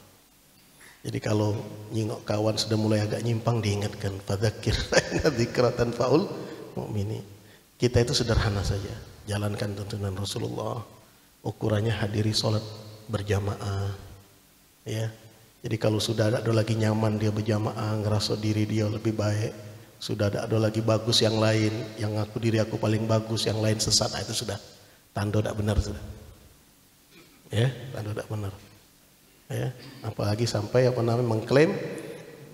Jadi kalau nyingok kawan sudah mulai agak nyimpang, diingatkan, fadzakir fa dzikra tanfa'ul mu'minin. Kita itu sederhana saja, jalankan tuntunan Rasulullah. Ukurannya hadiri sholat berjamaah, ya. Jadi kalau sudah ada lagi nyaman dia berjamaah, ngerasa diri dia lebih baik, sudah ada lagi bagus yang lain, yang diri aku paling bagus, yang lain sesat, itu sudah tanda tidak benar sudah. Ya, tanda tidak benar. Ya, apalagi sampai mengklaim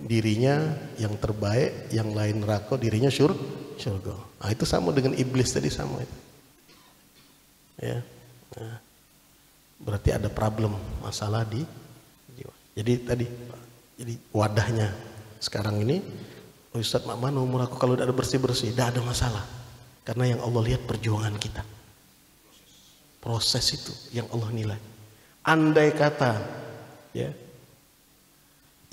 dirinya yang terbaik, yang lain neraka, dirinya surga. Nah, itu sama dengan iblis tadi, sama itu. Ya. Nah, berarti ada problem, masalah di jiwa. Jadi wadahnya sekarang ini, Ustaz, mak mana umur aku kalau tidak ada bersih-bersih, tidak ada masalah. Karena yang Allah lihat perjuangan kita. Proses itu yang Allah nilai. Andai kata, ya,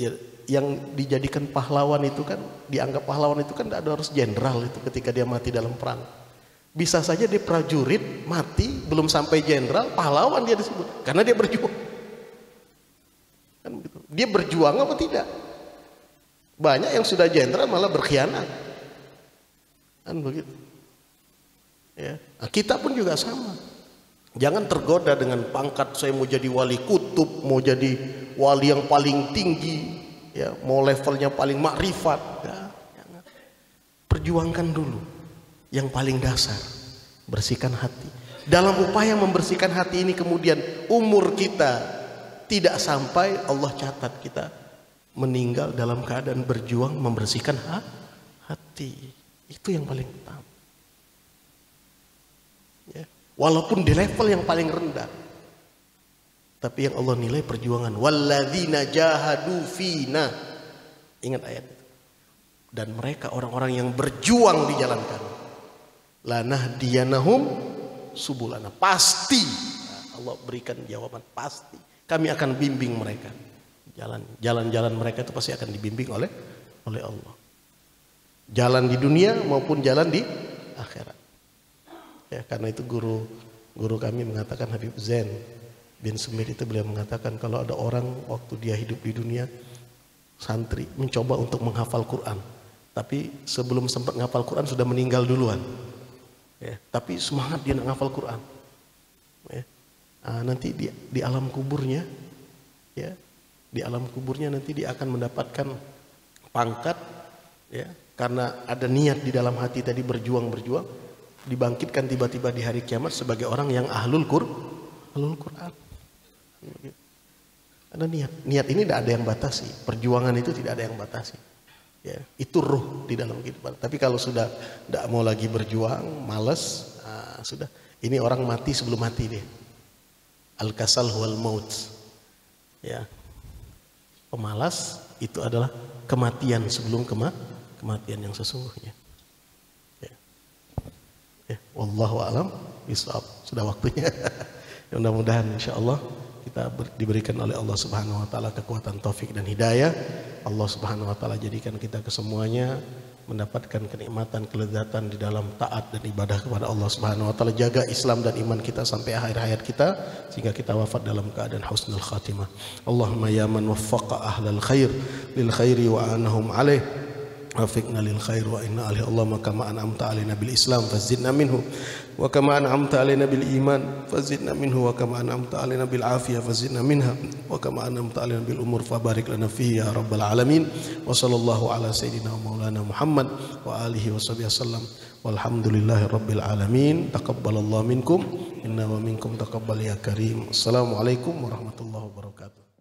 Ya, yang dijadikan pahlawan itu kan, dianggap pahlawan itu kan tidak harus jenderal itu ketika dia mati dalam perang. Bisa saja dia prajurit mati belum sampai jenderal, pahlawan dia disebut karena dia berjuang. Kan begitu. Dia berjuang apa tidak? Banyak yang sudah jenderal malah berkhianat. Kan begitu. Ya. Nah, kita pun juga sama. Jangan tergoda dengan pangkat saya mau jadi wali kutub, mau jadi wali yang paling tinggi, ya, mau levelnya paling makrifat. Ya, jangan. Perjuangkan dulu yang paling dasar, bersihkan hati. Dalam upaya membersihkan hati ini kemudian umur kita tidak sampai, Allah catat kita meninggal dalam keadaan berjuang membersihkan hati. Itu yang paling utama. Ya. Walaupun di level yang paling rendah, tapi yang Allah nilai perjuangan. Walladzina jahadu fina. Ingat ayat itu. Dan mereka orang-orang yang berjuang di jalan kami. Lanahdiyanahum subulana. Pasti. Nah, Allah berikan jawaban pasti. Kami akan bimbing mereka. Jalan-jalan mereka itu pasti akan dibimbing oleh Allah. Jalan di dunia maupun jalan di akhirat. Ya, karena itu guru kami mengatakan, Habib Zain bin Sumit itu beliau mengatakan kalau ada orang waktu dia hidup di dunia, santri mencoba untuk menghafal Quran, tapi sebelum sempat menghafal Quran sudah meninggal duluan. Ya, tapi semangat dia menghafal Quran. Ya, nanti di alam kuburnya, ya, di alam kuburnya nanti dia akan mendapatkan pangkat, ya, karena ada niat di dalam hati tadi berjuang, dibangkitkan tiba-tiba di hari kiamat sebagai orang yang ahlul Quran. Ada niat ini tidak ada yang batasi, perjuangan itu tidak ada yang batasi. Ya, itu ruh di dalam kehidupan. Tapi kalau sudah tidak mau lagi berjuang, malas, sudah. Ini orang mati sebelum mati dia. Al-kasal huwal maut. Ya, pemalas itu adalah kematian sebelum kematian yang sesungguhnya. Ya, wallahu a'lam bishawab. Sudah waktunya. Mudah-mudahan insyaallah kita diberikan oleh Allah Subhanahu wa taala kekuatan taufik dan hidayah. Allah Subhanahu wa taala jadikan kita kesemuanya mendapatkan kenikmatan, kelezatan di dalam taat dan ibadah kepada Allah Subhanahu wa taala. Jaga Islam dan iman kita sampai akhir hayat kita sehingga kita wafat dalam keadaan husnul khatimah. Allahumma ya man waffaqa ahlal khair lil khairi wa anahum alaih. Wafiqna lil khair wa inna alaihi Allahumma kama an'amta alaina bil Islam fazidna minhu wa kama an'amta alaina bil iman fazidna minhu wa kama an'amta alaina bil afiyah fazidna minha wa kama an'amta alaina bil umur fabarik lana fihi ya rabbal alamin. Wa sallallahu ala sayyidina wa maulana Muhammad wa alihi wa sahbihi wasallam walhamdulillahi rabbil alamin. Taqabbalallahu minkum inna wa minkum taqabbal ya karim. Assalamualaikum warahmatullahi wabarakatuh.